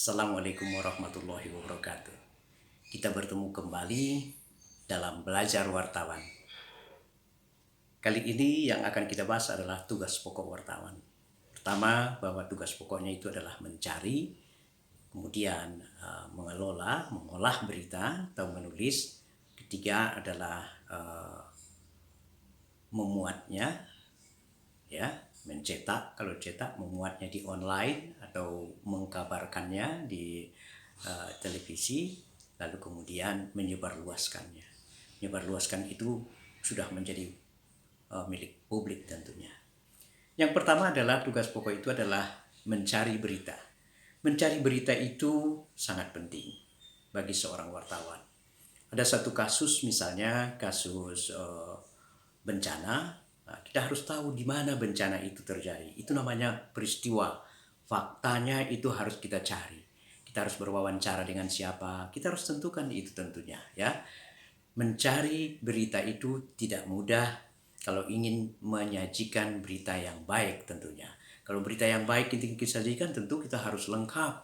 Assalamualaikum warahmatullahi wabarakatuh. Kita bertemu kembali dalam Belajar Wartawan. Kali ini yang akan kita bahas adalah tugas pokok wartawan. Pertama, bahwa tugas pokoknya itu adalah mencari, kemudian mengolah berita atau menulis. Ketiga adalah memuatnya, ya, mencetak, kalau cetak memuatnya di online atau mengkabarkannya di televisi, lalu kemudian menyebarluaskannya. Menyebarluaskan itu sudah menjadi milik publik tentunya. Yang pertama adalah tugas pokok itu adalah mencari berita. Mencari berita itu sangat penting bagi seorang wartawan. Ada satu kasus, misalnya kasus bencana. Nah, kita harus tahu di mana bencana itu terjadi. Itu namanya peristiwa. Faktanya itu harus kita cari. Kita harus berwawancara dengan siapa. Kita harus tentukan itu tentunya, ya. Mencari berita itu tidak mudah kalau ingin menyajikan berita yang baik tentunya. Kalau berita yang baik kita sajikan, tentu kita harus lengkap.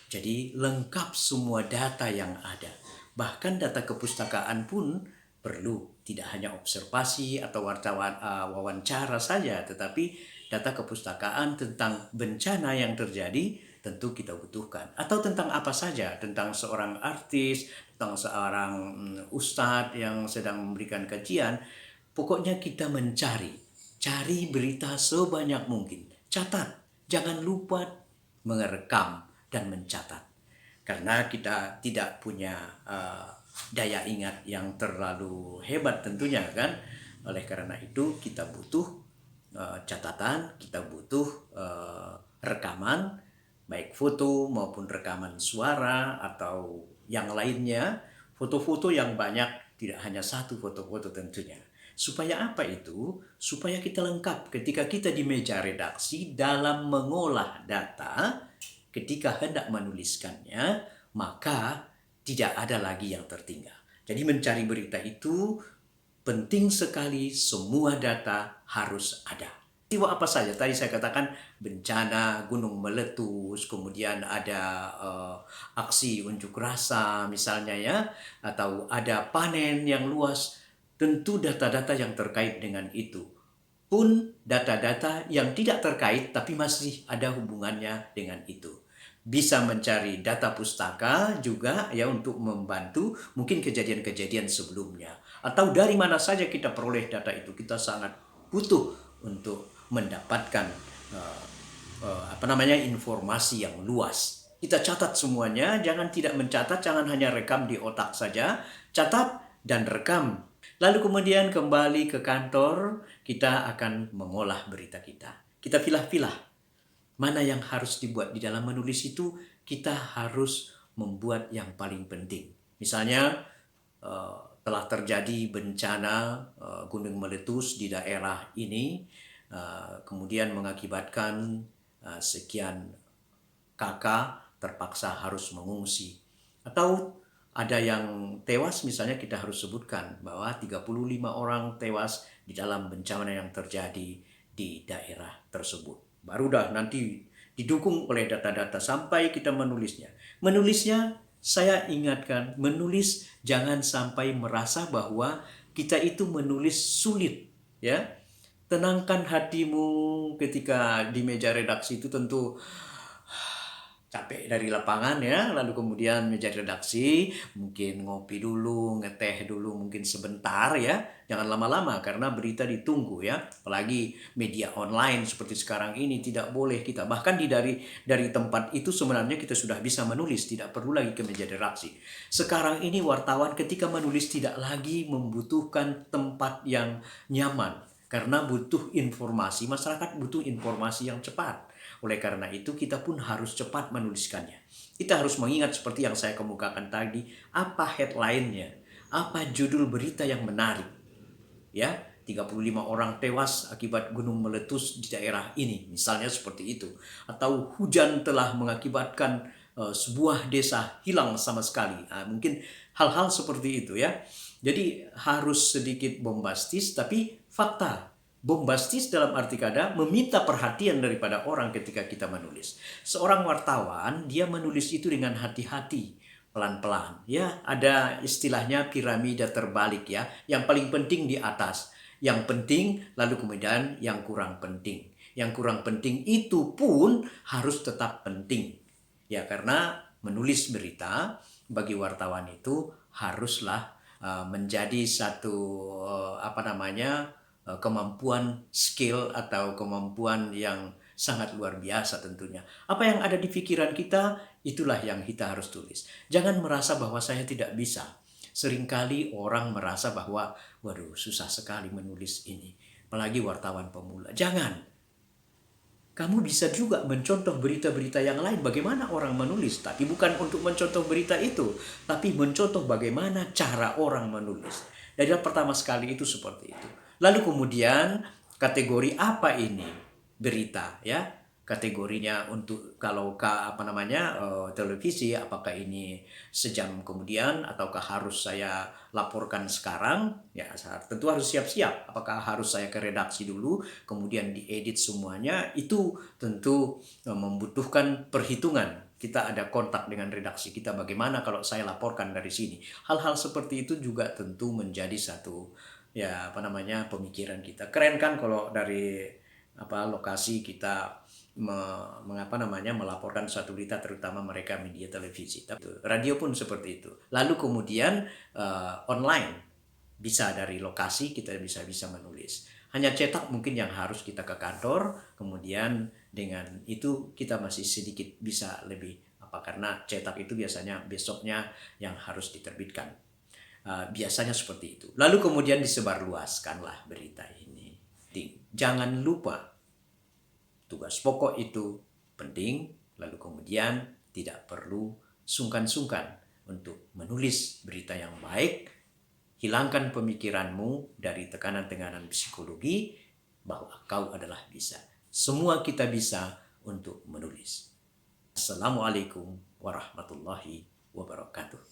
Jadi lengkap semua data yang ada. Bahkan data kepustakaan pun perlu, tidak hanya observasi atau wawancara saja, tetapi data kepustakaan tentang bencana yang terjadi tentu kita butuhkan. Atau tentang apa saja, tentang seorang artis, tentang seorang ustadz yang sedang memberikan kajian. Pokoknya kita cari berita sebanyak mungkin. Catat, jangan lupa merekam dan mencatat. Karena kita tidak punya daya ingat yang terlalu hebat tentunya kan. Oleh karena itu kita butuh catatan, kita butuh rekaman, baik foto maupun rekaman suara atau yang lainnya. Foto-foto yang banyak, tidak hanya satu foto-foto tentunya. Supaya apa itu? Supaya kita lengkap ketika kita di meja redaksi dalam mengolah data. Ketika hendak menuliskannya, maka tidak ada lagi yang tertinggal. Jadi mencari berita itu penting sekali, semua data harus ada. Peristiwa apa saja? Tadi saya katakan bencana, gunung meletus, kemudian ada aksi unjuk rasa misalnya, ya, atau ada panen yang luas. Tentu data-data yang terkait dengan itu. Pun data-data yang tidak terkait tapi masih ada hubungannya dengan itu. Bisa mencari data pustaka juga, ya, untuk membantu mungkin kejadian-kejadian sebelumnya. Atau dari mana saja kita peroleh data itu, kita sangat butuh untuk mendapatkan informasi yang luas. Kita catat semuanya, jangan tidak mencatat, jangan hanya rekam di otak saja, catat dan rekam. Lalu kemudian kembali ke kantor, kita akan mengolah berita kita. Kita pilah-pilah mana yang harus dibuat. Di dalam menulis itu kita harus membuat yang paling penting. Misalnya telah terjadi bencana gunung meletus di daerah ini, kemudian mengakibatkan sekian kakak terpaksa harus mengungsi. Atau ada yang tewas, misalnya kita harus sebutkan bahwa 35 orang tewas di dalam bencana yang terjadi di daerah tersebut. Baru dah nanti didukung oleh data-data sampai kita menulisnya. Menulisnya, saya ingatkan, menulis jangan sampai merasa bahwa kita itu menulis sulit, ya. Tenangkan hatimu ketika di meja redaksi itu, tentu capek dari lapangan, ya, lalu kemudian meja redaksi, mungkin ngopi dulu, ngeteh dulu mungkin sebentar, ya, jangan lama-lama karena berita ditunggu, ya, apalagi media online seperti sekarang ini tidak boleh kita, bahkan dari tempat itu sebenarnya kita sudah bisa menulis, tidak perlu lagi ke meja redaksi. Sekarang ini wartawan ketika menulis tidak lagi membutuhkan tempat yang nyaman, karena butuh informasi, masyarakat butuh informasi yang cepat. Oleh karena itu kita pun harus cepat menuliskannya. Kita harus mengingat seperti yang saya kemukakan tadi, apa headline-nya, apa judul berita yang menarik. Ya, 35 orang tewas akibat gunung meletus di daerah ini, misalnya seperti itu. Atau hujan telah mengakibatkan sebuah desa hilang sama sekali. Nah, mungkin hal-hal seperti itu, ya. Jadi harus sedikit bombastis tapi fakta. Bombastis dalam arti kata meminta perhatian daripada orang ketika kita menulis. Seorang wartawan, dia menulis itu dengan hati-hati, pelan-pelan. Ya, ada istilahnya piramida terbalik ya. Yang paling penting di atas, yang penting lalu kemudian yang kurang penting. Yang kurang penting itu pun harus tetap penting. Ya, karena menulis berita bagi wartawan itu haruslah menjadi satu kemampuan skill atau kemampuan yang sangat luar biasa tentunya. Apa yang ada di pikiran kita, itulah yang kita harus tulis. Jangan merasa bahwa saya tidak bisa. Seringkali orang merasa bahwa, waduh, susah sekali menulis ini. Apalagi wartawan pemula. Jangan. Kamu bisa juga mencontoh berita-berita yang lain bagaimana orang menulis. Tapi bukan untuk mencontoh berita itu. Tapi mencontoh bagaimana cara orang menulis. Dari pertama sekali itu seperti itu. Lalu kemudian kategori apa ini berita ya? Kategorinya untuk kalau televisi, apakah ini sejam kemudian ataukah harus saya laporkan sekarang? Ya, tentu harus siap-siap. Apakah harus saya ke redaksi dulu, kemudian diedit semuanya? Itu tentu membutuhkan perhitungan. Kita ada kontak dengan redaksi kita, bagaimana kalau saya laporkan dari sini. Hal-hal seperti itu juga tentu menjadi satu pemikiran kita. Keren kan kalau dari lokasi kita melaporkan suatu berita, terutama mereka media televisi. Tapi radio pun seperti itu. Lalu kemudian online bisa dari lokasi kita bisa menulis. Hanya cetak mungkin yang harus kita ke kantor, kemudian dengan itu kita masih sedikit bisa lebih karena cetak itu biasanya besoknya yang harus diterbitkan. Biasanya seperti itu. Lalu kemudian disebarluaskanlah berita ini. Jangan lupa tugas pokok itu penting, lalu kemudian tidak perlu sungkan-sungkan untuk menulis berita yang baik. Hilangkan pemikiranmu dari tekanan-tekanan psikologi bahwa kau adalah bisa. Semua kita bisa untuk menulis. Assalamualaikum warahmatullahi wabarakatuh.